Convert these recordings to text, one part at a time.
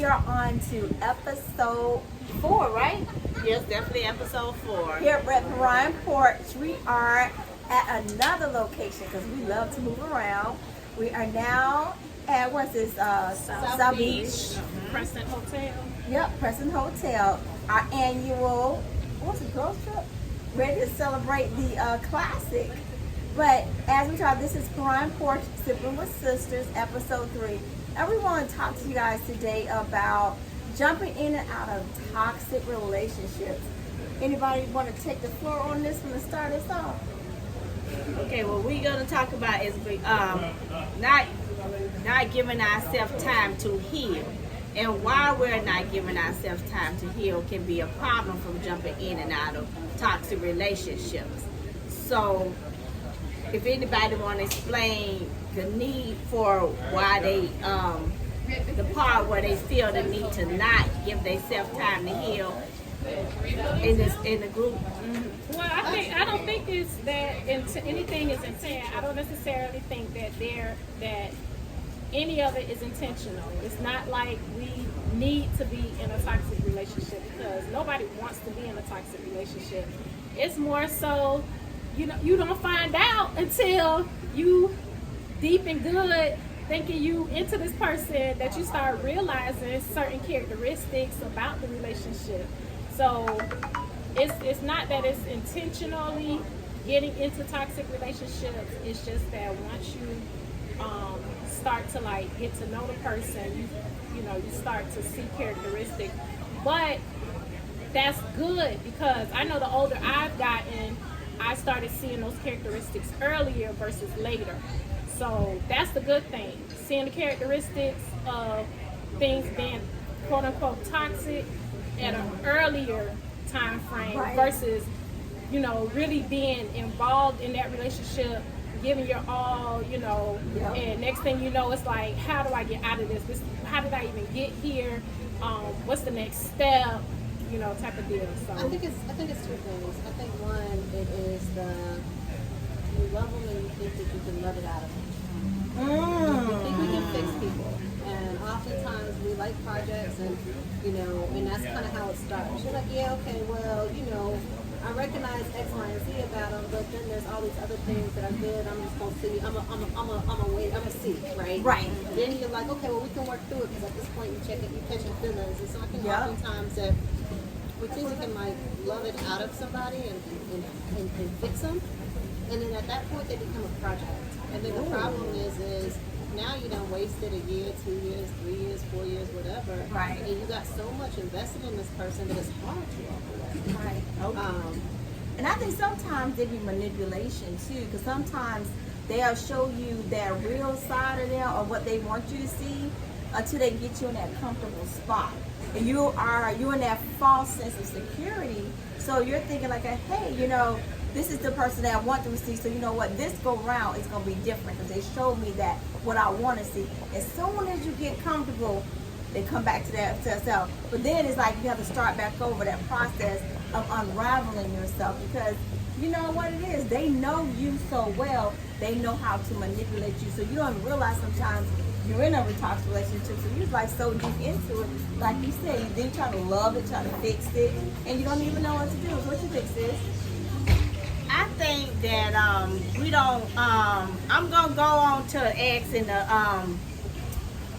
we are on to episode 4, right? Yes, definitely episode 4. Here at Perrine Porch, we are at another location because we love to move around. We are now at, what's this, South Beach. Crescent Hotel. Yep, Crescent Hotel. Our annual, what's it, girls trip? Ready to celebrate the classic. But as we talk, this is Perrine Porch, Sipping with Sisters, episode 3. And we want to talk to you guys today about jumping in and out of toxic relationships. Anybody want to take the floor on this one and start us off? Okay, what we're gonna talk about is not giving ourselves time to heal. And why we're not giving ourselves time to heal can be a problem from jumping in and out of toxic relationships. So if anybody want to explain the need for why they, the part where they feel the need to not give themselves time to heal in the group. Well, I don't think it's that anything is intent. I don't necessarily think that any of it is intentional. It's not like we need to be in a toxic relationship because nobody wants to be in a toxic relationship. It's more so, you don't find out until you deep and good thinking you into this person that you start realizing certain characteristics about the relationship. So it's not that it's intentionally getting into toxic relationships. It's just that once you start to like get to know the person, you start to see characteristics. But that's good because I know the older I've gotten, I started seeing those characteristics earlier versus later. So that's the good thing. Seeing the characteristics of things being quote unquote toxic at an earlier time frame versus, really being involved in that relationship, giving your all, and next thing you know, it's like, how do I get out of this? How did I even get here? What's the next step? Type of deal. So I think it's 2 things. I think one, it is you love them and you think that you can love it out of them. You think we can fix people, and oftentimes we like projects, and and that's kind of how it starts. You're like, yeah, okay, well, I recognize X, Y, and Z about them, but then there's all these other things that are good. I'm just gonna see. I'm a wait. I'm a see, right? Right. Then you're like, okay, well, we can work through it because at this point you catch your feelings. And so I think oftentimes that we think we can like love it out of somebody and fix them, and then at that point they become a project. And then the problem is now you done wasted a year, 2 years, 3 years, 4 years, whatever. Right. And you got so much invested in this person that it's hard to walk away. Right. Okay. And I think sometimes they be manipulation too, because sometimes they'll show you their real side of them or what they want you to see until they get you in that comfortable spot. And you're in that false sense of security. So you're thinking like, hey, this is the person that I want to see. So you know what? This go round is gonna be different because they showed me that what I want to see. As soon as you get comfortable, they come back to that self. But then it's like you have to start back over that process of unraveling yourself because you know what it is. They know you so well. They know how to manipulate you. So you don't even realize sometimes you're in a toxic relationship. So you're like so deep into it. Like you said, you then try to love it, try to fix it, and you don't even know what to do. So what you think, sis? I think that we don't. I'm gonna go on to X and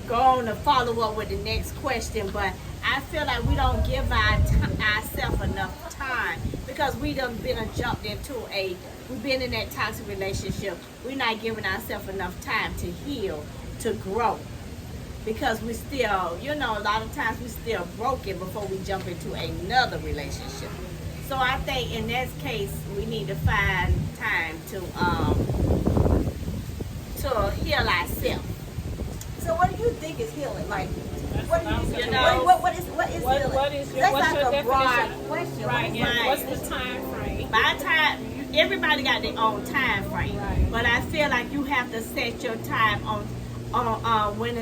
go on to follow up with the next question, but I feel like we don't give ourselves enough time because we done been jumped into we've been in that toxic relationship. We're not giving ourselves enough time to heal, to grow, because we still, a lot of times we still broken before we jump into another relationship. So I think in this case, we need to find time to heal ourselves. So what do you think is healing? Like, what do you You think? know, What is healing? That's what's like your a broad definition? question. Right. What is And healing? what's the time frame? By time, everybody got their own time frame, Right. but I feel like you have to set your time on when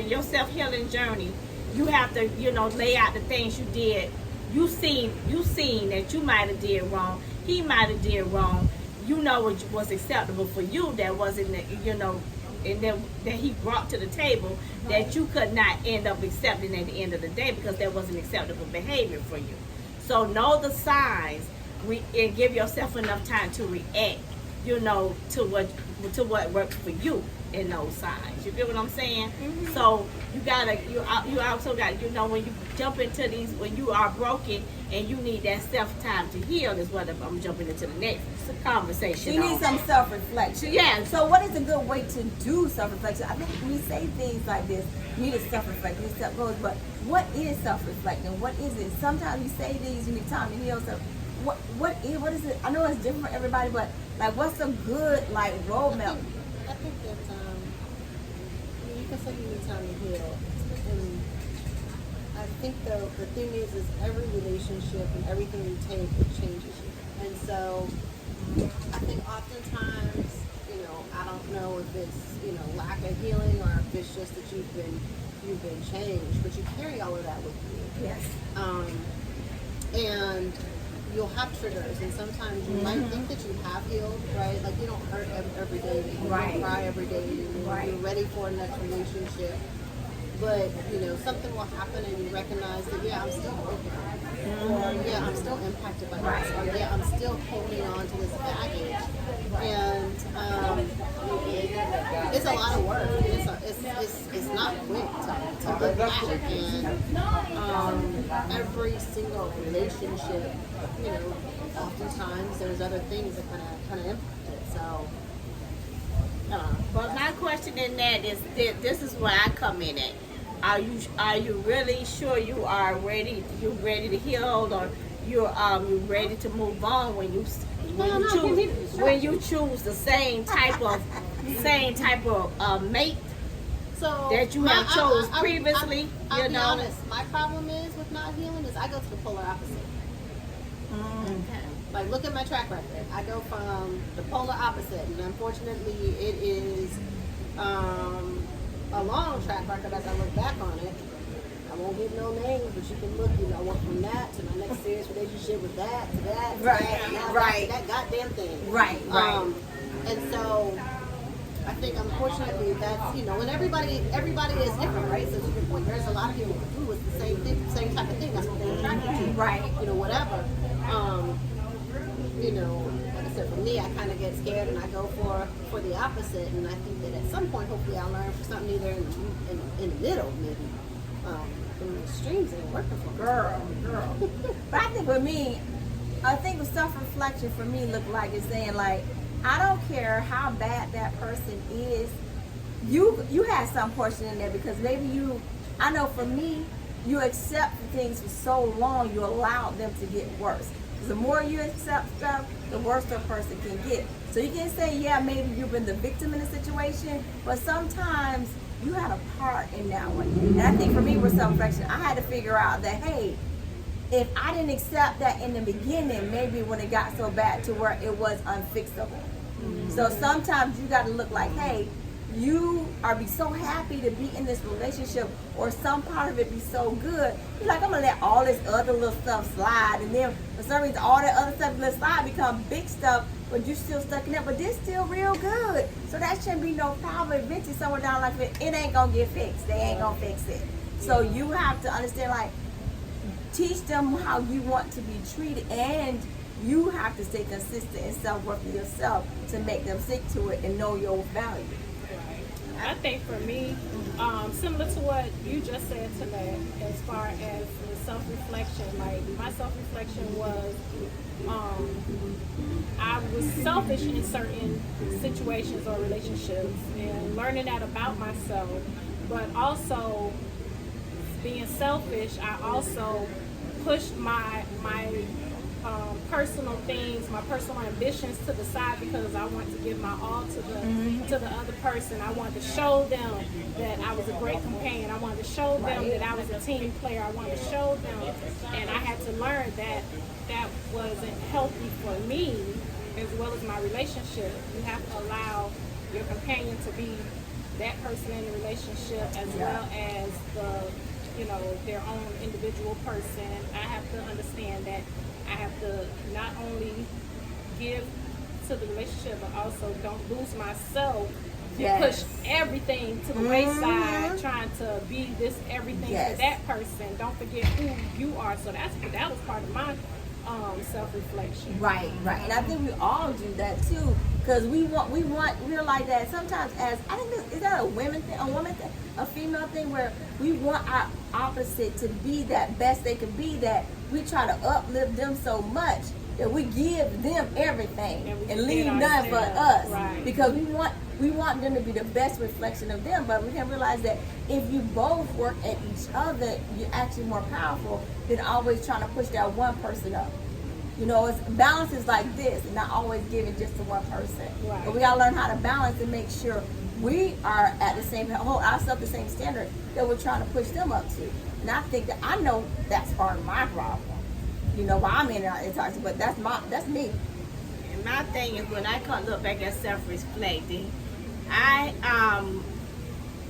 your self healing journey. You have to lay out the things you did. You seen that you might have did wrong. He might have did wrong. What was acceptable for you that wasn't and then that he brought to the table that you could not end up accepting at the end of the day because that wasn't acceptable behavior for you. So know the signs and give yourself enough time to react, to what works for you in those signs. You get what I'm saying? Mm-hmm. So you also got, when you jump into these, when you are broken and you need that self-time to heal, is what I'm jumping into the next conversation. You need some self-reflection. Yeah. So what is a good way to do self-reflection? I think we say things like this, you need to self-reflect, this stuff goes, but what is self-reflecting? What is it? Sometimes we say these, you need time to heal. So what is it? I know it's different for everybody, but like what's a good roadmap? I think that you can say you need time to heal. And I think the thing is every relationship and everything you take, it changes you. And so I think oftentimes, I don't know if it's, lack of healing or if it's just that you've been changed, but you carry all of that with you. Yes. And you'll have triggers, and sometimes you might think that you have healed, right? Like you don't hurt every day, you don't cry every day, you're ready for a next relationship. But something will happen, and you recognize that I'm still broken, or I'm still impacted by this, or I'm still holding on to this baggage, and it's a lot of work. It's not quick to unpack, and every single relationship, oftentimes there's other things that kind of impact it. So. But my question in that is this is where I come in at. Are you really sure you are ready? You ready to heal, or you ready to move on when you choose the same type of mate that you have chose previously? I'll be honest. My problem is with not healing is I go to the polar opposite. Okay. Like, look at my track record. I go from the polar opposite, and unfortunately, it is a long track record as I look back on it. I won't give no names, but you can look. I went from that to my next serious relationship with that to that to that goddamn thing. Right. And so, I think unfortunately that's and everybody is different, right? So to your point, there's a lot of people who do the same thing, same type of thing. That's what they're attracted to, Right. Whatever. Like I said, for me, I kind of get scared and I go for the opposite. And I think that at some point, hopefully, I'll learn for something either in the middle, maybe. In the extremes ain't working for me. Girl. But I think with me, I think self-reflection for me look like it's saying I don't care how bad that person is. You had some portion in there because maybe I know for me, you accept things for so long, you allow them to get worse. The more you accept stuff, the worse the person can get. So you can say, maybe you've been the victim in a situation, but sometimes you had a part in that one. And I think for me with self-reflection, I had to figure out that, hey, if I didn't accept that in the beginning, maybe when it got so bad to where it was unfixable. Mm-hmm. So sometimes you got to look like, hey, you are be so happy to be in this relationship, or some part of it be so good. You're like, I'm gonna let all this other little stuff slide, and then for some reason all that other stuff let slide become big stuff, but you're still stuck in it. But this still real good, so that shouldn't be no problem. Eventually, somewhere down like it ain't gonna get fixed. They ain't gonna fix it. So you have to understand, teach them how you want to be treated, and you have to stay consistent and self-worth for yourself to make them stick to it and know your value. I think for me, similar to what you just said to that, as far as the self-reflection, my self-reflection was, I was selfish in certain situations or relationships, and learning that about myself, but also being selfish, I also pushed my personal things, my personal ambitions to the side because I wanted to give my all to the other person. I wanted to show them that I was a great companion. I wanted to show them that I was a team player. I wanted to show them, and I had to learn that that wasn't healthy for me as well as my relationship. You have to allow your companion to be that person in the relationship as well as their own individual person. I have to understand that I have to not only give to the relationship, but also don't lose myself Yes. push everything to the wayside, trying to be this everything Yes. for that person. Don't forget who you are. So that was part of my self-reflection. Right, right, and I think we all do that too, because we're like that sometimes. As I think is that a women thing, a female thing, where we want our opposite to be that best they can be, that we try to uplift them so much that we give them everything and leave none for us, right. because we want them to be the best reflection of them. But we can realize that if you both work at each other, you're actually more powerful than always trying to push that one person up. You know, balance is like this, and not always giving just to one person. Right. But we gotta learn how to balance and make sure we are at the same, hold ourselves the same standard that we're trying to push them up to. And I think that, I know that's part of my problem. You know, why I'm in it toxic, but that's me. And my thing is, when I come look back at self-reflecting, I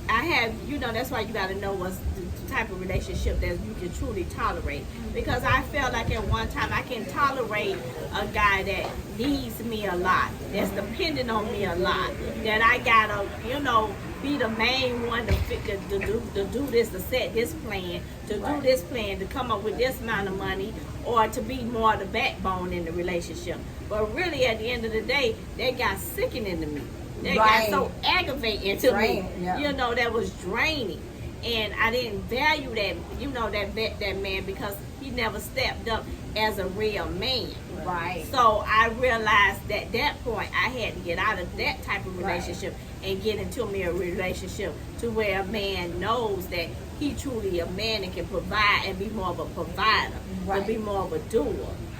have, you know, that's why you got to know what's the type of relationship that you can truly tolerate. Because I felt like at one time I can tolerate a guy that needs me a lot, that's dependent on me a lot, that I gotta, you know, be the main one to do this, to set this plan, to do this plan, to come up with this amount of money, or to be more the backbone in the relationship. But really, at the end of the day, that got sickening to me. That got so aggravating to me. Yeah. You know, that was draining. And I didn't value that, you know, that man, because he never stepped up as a real man. Right. So I realized that at that point I had to get out of that type of relationship and get into me a relationship to where a man knows that he truly a man and can provide and be more of a provider, to be more of a doer,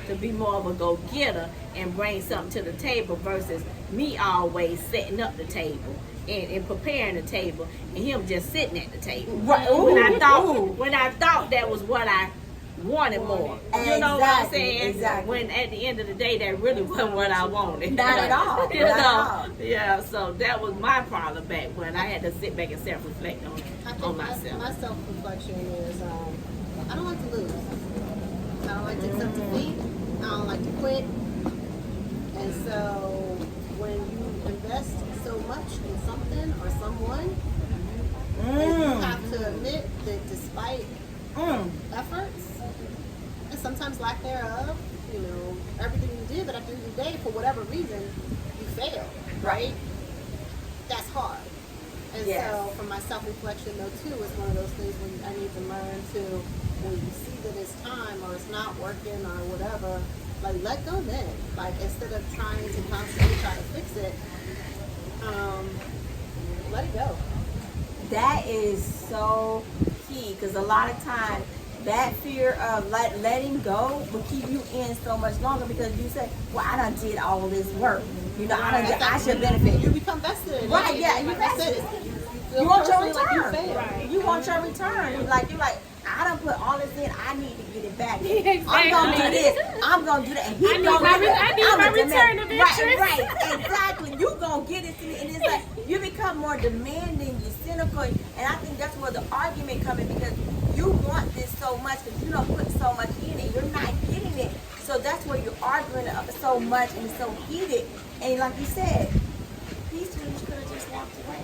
to be more of a go-getter and bring something to the table versus me always setting up the table and preparing the table and him just sitting at the table. Right. Ooh, when I thought that was what I wanted more. You know what I'm saying? Exactly. When at the end of the day, that really wasn't what I wanted. Not at all. You know? Yeah, so that was my problem back when I had to sit back and self-reflect on myself. My self-reflection is I don't like to lose. I don't like to accept defeat. I don't like to quit. And so when you invest so much in something or someone, and you have to admit that despite efforts and sometimes lack thereof, you know, everything you did, but at the end of the day, for whatever reason, you failed, right? That's hard. And so for my self-reflection though too, is one of those things when I need to learn to, when you see that it's time or it's not working or whatever, like let go then. Like instead of trying to constantly try to fix it, let it go. That is so key, because a lot of times that fear of letting go will keep you in so much longer, because you say, well, I done did all this work. You know, I should benefit. You become vested in it. Right, yeah, you vested. You want your return. You want your return. You're like, I done put all this in. I need to get it back. Exactly. I'm gonna do this. I'm gonna do that. And I need my return of interest. Right, exactly. You gonna get it to me, and it's like you become more demanding. You're cynical, and I think that's where the argument comes in, because you want this so much, because you don't put so much in it. You're not getting it, so that's where you're arguing so much and it's so heated. And like you said, peacefully, you could have just walked away.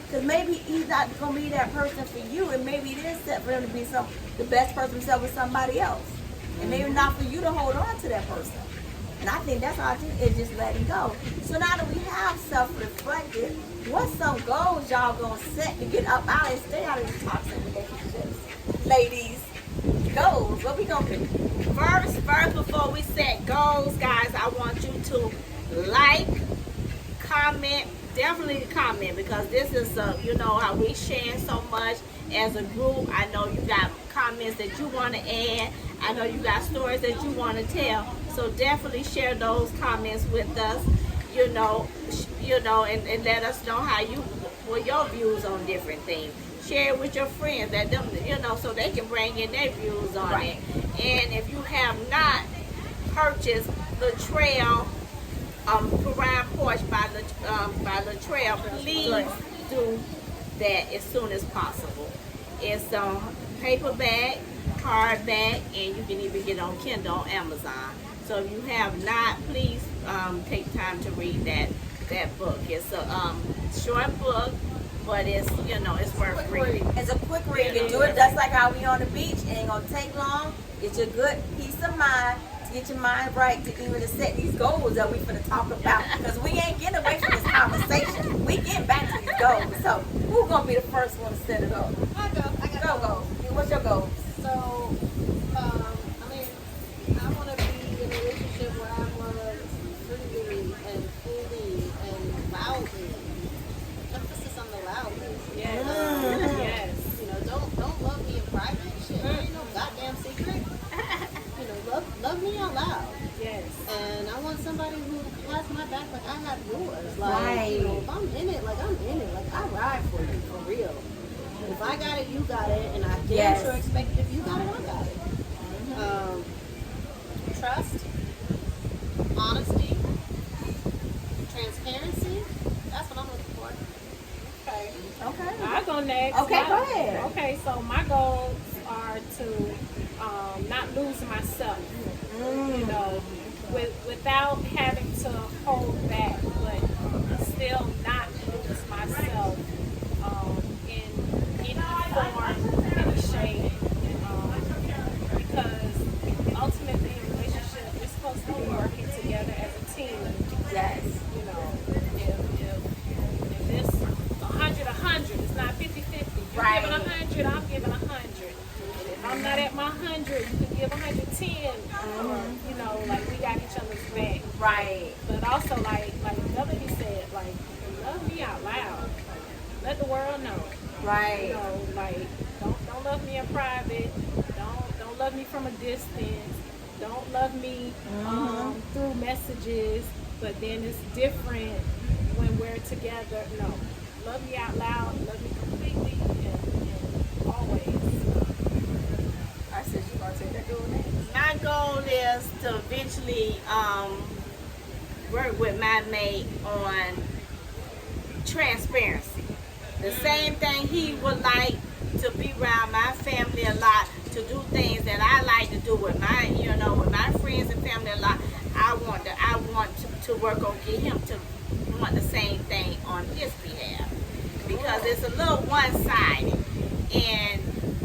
Because maybe he's not going to be that person for you, and maybe it is set for him to be the best person himself with somebody else. And maybe not for you to hold on to that person. And I think that's all I think is just letting go. So now that we have self-reflected, what's some goals y'all going to set to get up out and stay out of these toxic relationships? Ladies, goals, what we going to do? First, before we set goals, guys, I want you to like, comment, definitely comment, because this is you know how we sharing so much as a group. I know you got comments that you want to add. I know you got stories that you want to tell. So definitely share those comments with us. You know, and let us know how what your views on different things. Share it with your friends, let them, so they can bring in their views on it. And if you have not purchased the Trail, Perrine Porch by Latrell, please do that as soon as possible. It's paperback, hardback, and you can even get it on Kindle on Amazon. So if you have not, please take time to read that, that book. It's a short book, but it's it's worth reading. It's a quick read. You can do it just like how we on the beach. It ain't gonna take long. Get you a good peace of mind to get your mind right to even to set these goals that we finna talk about. Because we ain't getting away from this conversation. We getting back to these goals. So who's gonna be the first one to set it up? I got Go. What's your goal? So, I mean, I want to be in a relationship where I love freely and fully and loudly. Emphasis on the loudly. Yes. Yes. You know, don't love me in private. Shit, there ain't no goddamn secret. You know, love me out loud. Yes. And I want somebody who has my back like I have yours. Like, Right. you know, if I'm in it, like I'm in it. Like I ride for you, for real. If I got it, you got it, and I damn Yes. sure expect if you got it, I got it. Trust, honesty, transparency. That's what I'm looking for. Okay. Okay. I'll go next. Okay, go ahead. Okay, so my goals are to not lose myself. You know, without having to hold back, but still not lose myself in any form, any shape. Because ultimately, in a relationship, we're supposed to be working together as a team. Yes. You know, if it's 100, it's not 50-50. You're Right. giving 100, I'm giving 100. And if I'm not at my 100, you can give 110. Or, you know, like we got each other's back. Right. But also, like Melody said, like, love me out loud. Let the world know. Right. You know, like, don't love me in private. Don't love me from a distance. Don't love me through messages. But then it's different when we're together. No, love me out loud. Love me completely and always. I said you gonna take that goal next. My goal is to eventually work with my mate on transparency. The same thing he would like to be around my family a lot, to do things that I like to do with my, with my friends and family a lot. I want to work on get him to want the same thing on his behalf, because it's a little one-sided, and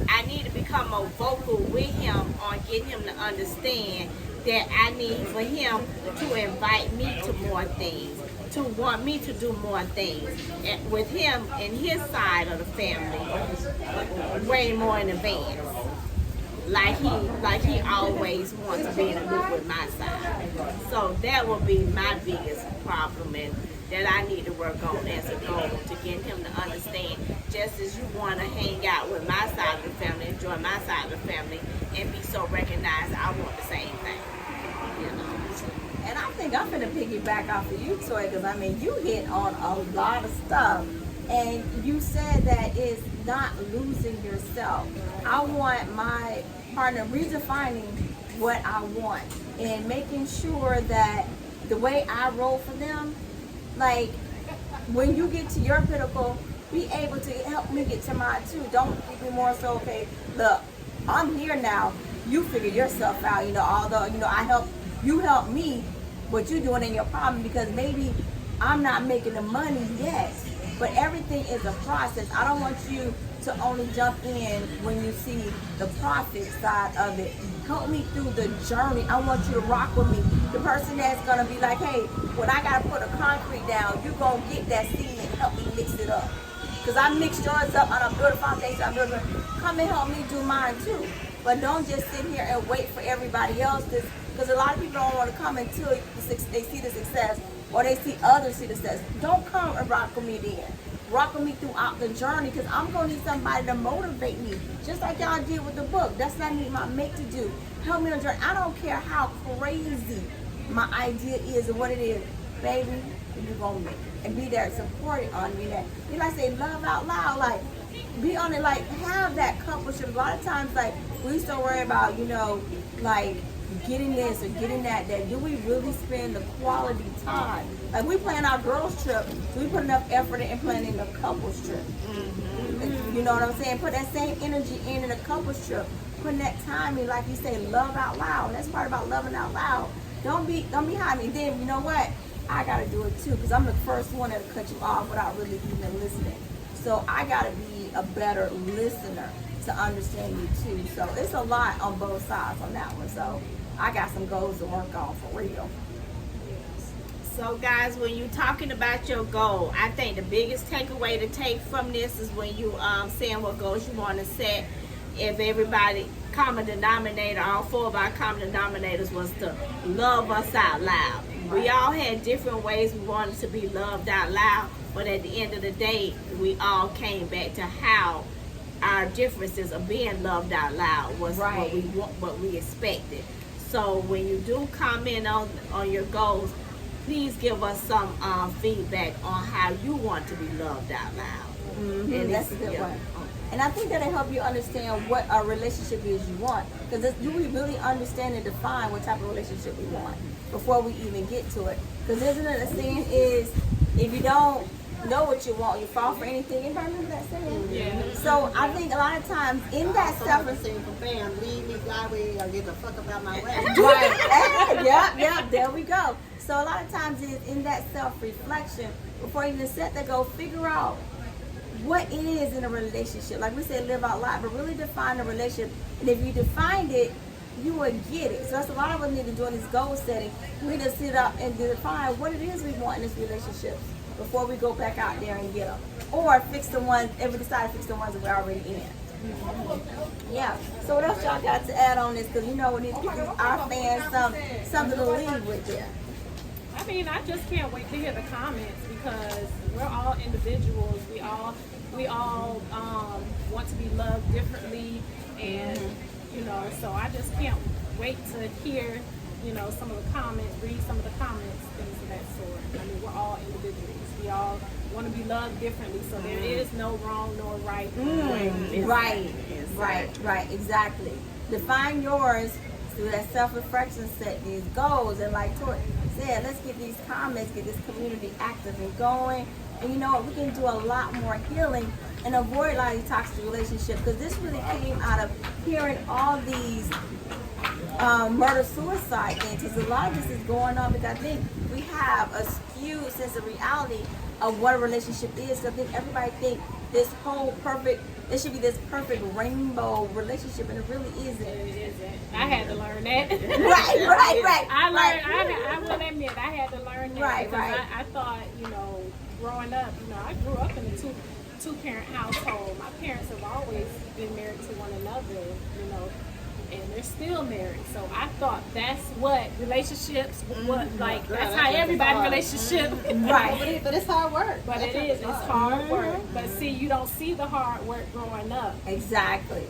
I need to become more vocal with him on getting him to understand that I need for him to invite me to more things, to want me to do more things, and with him and his side of the family way more in advance. Like he always wants to be in the loop with my side. So that will be my biggest problem, and that I need to work on as a goal, to get him to understand, just as you want to hang out with my side of the family, enjoy my side of the family, and be so recognized, I want the same thing. And I think I'm gonna piggyback off of you, Toy, because I mean you hit on a lot of stuff, and you said that it's not losing yourself. I want my partner redefining what I want and making sure that the way I roll for them, like when you get to your pinnacle, be able to help me get to mine too. Don't be more so, okay, look, I'm here now, you figure yourself out, although you help me what you're doing in your problem, because maybe I'm not making the money yet, but everything is a process. I don't want you to only jump in when you see the profit side of it. Help me through the journey. I want you to rock with me. The person that's gonna be like, hey, when I gotta put a concrete down, you gonna get that cement, help me mix it up. Cause I mix yours up and I build a foundation, come and help me do mine too. But don't just sit here and wait for everybody else, because a lot of people don't want to come until they see the success, or they see others see the success. Don't come and rock with me then. Rock with me throughout the journey, because I'm going to need somebody to motivate me. Just like y'all did with the book. That's what I need my mate to do. Help me on the journey. I don't care how crazy my idea is and what it is. Baby, you're going to make it. And be there supporting on me. That, you like say, love out loud. Like, be on it. Like, have that coupleship. A lot of times, like, we used to worry about, like, getting this or getting that. Do we really spend the quality time? Like, we plan our girls trip, so we put enough effort in planning the couples trip. You know what I'm saying? Put that same energy in a couples trip. Putting that time in, like you say, love out loud. That's part about loving out loud. Don't be hiding. Then you know what? I gotta do it too, because I'm the first one that'll cut you off without really even listening. So I gotta be a better listener to understand you too. So it's a lot on both sides on that one. So I got some goals to work on for real. So guys, when you're talking about your goal, I think the biggest takeaway to take from this is when you saying what goals you want to set. If everybody, common denominator, all four of our common denominators was to love us out loud. We all had different ways we wanted to be loved out loud, but at the end of the day, we all came back to how our differences of being loved out loud was what we want, what we expected. So when you do comment on your goals, please give us some feedback on how you want to be loved out loud. And that's a good one. And I think that'll help you understand what a relationship is you want. Because do we really understand and define what type of relationship we want before we even get to it? Because isn't it a saying is, if you don't know what you want, you fall for anything. Anybody remember that saying? Yeah. So I think a lot of times in that stuff, Saying from fam, leave me God way or get the fuck about my way. right? Yep. There we go. So a lot of times it's in that self-reflection before you even set that goal, figure out what it is in a relationship. Like we said, live out loud, but really define the relationship. And if you defined it, you will get it. So that's a lot of us need to do in this goal setting. We need to sit up and define what it is we want in this relationship before we go back out there and get them. Or fix the ones, if we decide to fix the ones that we're already in. Yeah. So what else y'all got to add on this? Because you know we need to give our fans something to leave with you. I mean, I just can't wait to hear the comments because we're all individuals. We all want to be loved differently, and so I just can't wait to hear, some of the comments, read some of the comments, things of that sort. I mean, we're all individuals. We all want to be loved differently, so there is no wrong nor right way. Right, exactly. Define yours through that self-reflection, set these goals, and like Tori said, let's get these comments, get this community active and going. And you know what, we can do a lot more healing and avoid a lot of these toxic relationships, because this really came out of hearing all these murder-suicide things. Because a lot of this is going on because I think we have a skewed sense of reality of what a relationship is. So I think everybody think this whole perfect, it should be this perfect rainbow relationship, and it really isn't. It isn't. I had to learn that. Right. I will admit, I had to learn that. Right. I thought, growing up, I grew up in a two-parent household. My parents have always been married to one another, and they're still married. So I thought that's what relationships, that's how everybody relationship. Right. But it's hard work. But it's hard work. But see, you don't see the hard work growing up. Exactly.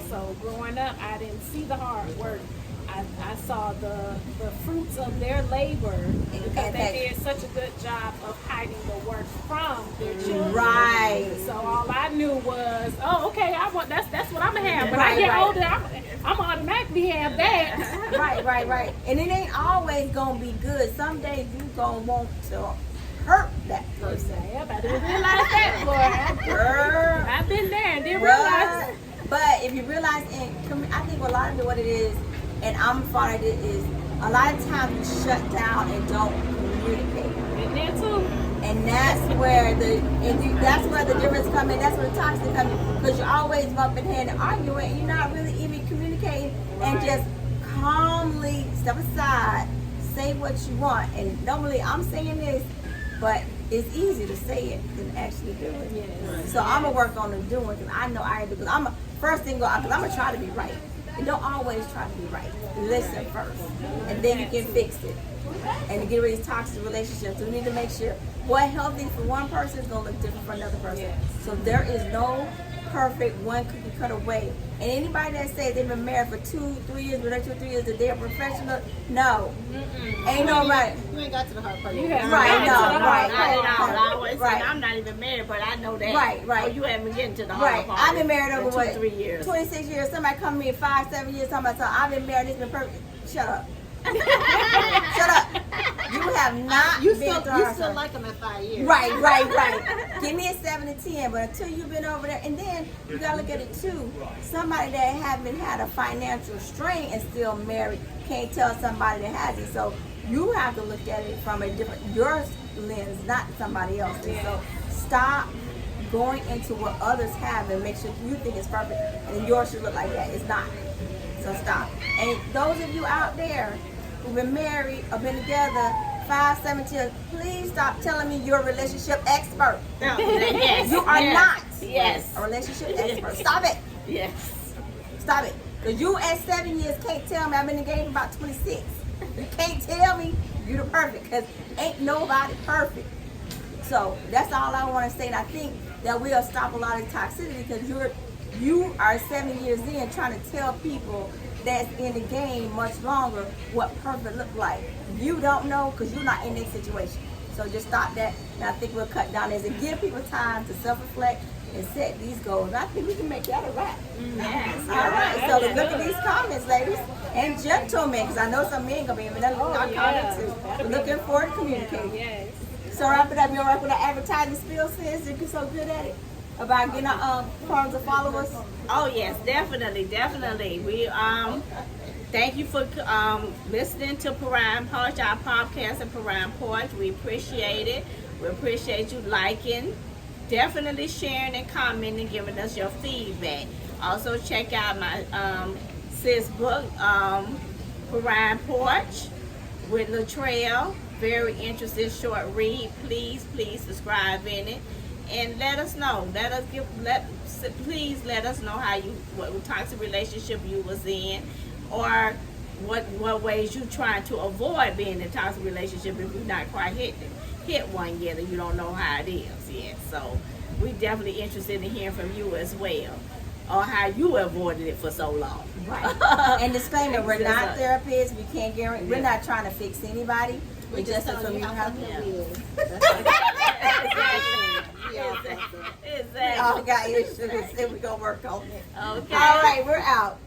So growing up, I didn't see the hard work. I saw the fruits of their labor because they did such a good job of hiding the work from their children. Right. So all I knew was, okay, that's what I'm gonna have. When I get older, I'm automatically have that. Right. And it ain't always gonna be good. Some days you gonna want to hurt that person. Yeah, but I didn't realize that, boy. Girl. I've been there and didn't realize. But if you realize, I think a lot of what it is, and I'm far of it, is a lot of times you shut down and don't communicate. Been there too. And that's where the difference comes in. That's where the toxic comes in, because you're always bumping head and arguing, and you're not really even communicating and just calmly step aside, say what you want. And normally I'm saying this, but it's easy to say it than actually do it. Yes. So I'm gonna work on the doing, because I know I do. Because I'm gonna try to be right. And don't always try to be right. Listen first, and then you can fix it. And to get rid of these toxic relationships, we need to make sure what healthy for one person is going to look different for another person. Yes. So there is no perfect one cookie cut away. And anybody that says they've been married for 2-3 years, but 2 or 3 years, that they're professional, no. Ain't nobody. You ain't got to the hard part. Right, I always say, I'm not even married, but I know that. Right. Oh, you haven't been getting to the hard part. I've been married over 2-3 years. 26 years. Somebody come to me in 5-7 years talking about something. I've been married, it's been perfect. Shut up. Shut up. You have have not You been still, to you our still church. like them at 5 years. Right. Give me a 7 to 10, but until you've been over there, and then you gotta look at it too. Somebody that haven't had a financial strain and still married can't tell somebody that has it. So you have to look at it from a different your lens, not somebody else's. So stop going into what others have and make sure you think it's perfect, and yours should look like that. It's not. So stop. And those of you out there who've been married or been together 5, 7 years, please stop telling me you're a relationship expert. No, yes, You are yes, not Yes. a relationship expert. Stop it. Yes. Stop it. Because you at 7 years can't tell me I've been engaged for about 26. You can't tell me you're the perfect, because ain't nobody perfect. So that's all I want to say. And I think that we'll stop a lot of toxicity, because you are 7 years in trying to tell people that's in the game much longer what perfect look like. You don't know because you're not in this situation. So just stop that. And I think we'll cut down this and give people time to self-reflect and set these goals. I think we can make that a wrap. Yes. All right. So look at these comments, ladies and gentlemen, because I know some men gonna be in there comment too. We're looking forward to communicating. Yes. So wrap it up. You're right with the advertising spiel, sis. You're so good at it. About getting our forms of followers. Oh yes, definitely. We thank you for listening to Perrine Porch, our podcast of Perrine Porch. We appreciate it. We appreciate you liking, definitely sharing and commenting, giving us your feedback. Also check out my sis book, Perrine Porch with Latrell. Very interesting short read. Please subscribe in it. And let us know. Please let us know what toxic relationship you was in, or what ways you trying to avoid being in a toxic relationship if you're not quite hit one yet and you don't know how it is yet. So we definitely interested in hearing from you as well, or how you avoided it for so long. Right. And disclaimer: we're not therapists. We can't guarantee. We're not trying to fix anybody. We just telling telling you you how how to. it is. Exactly. We all got issues, and we're gonna work on it. Okay. All right, we're out.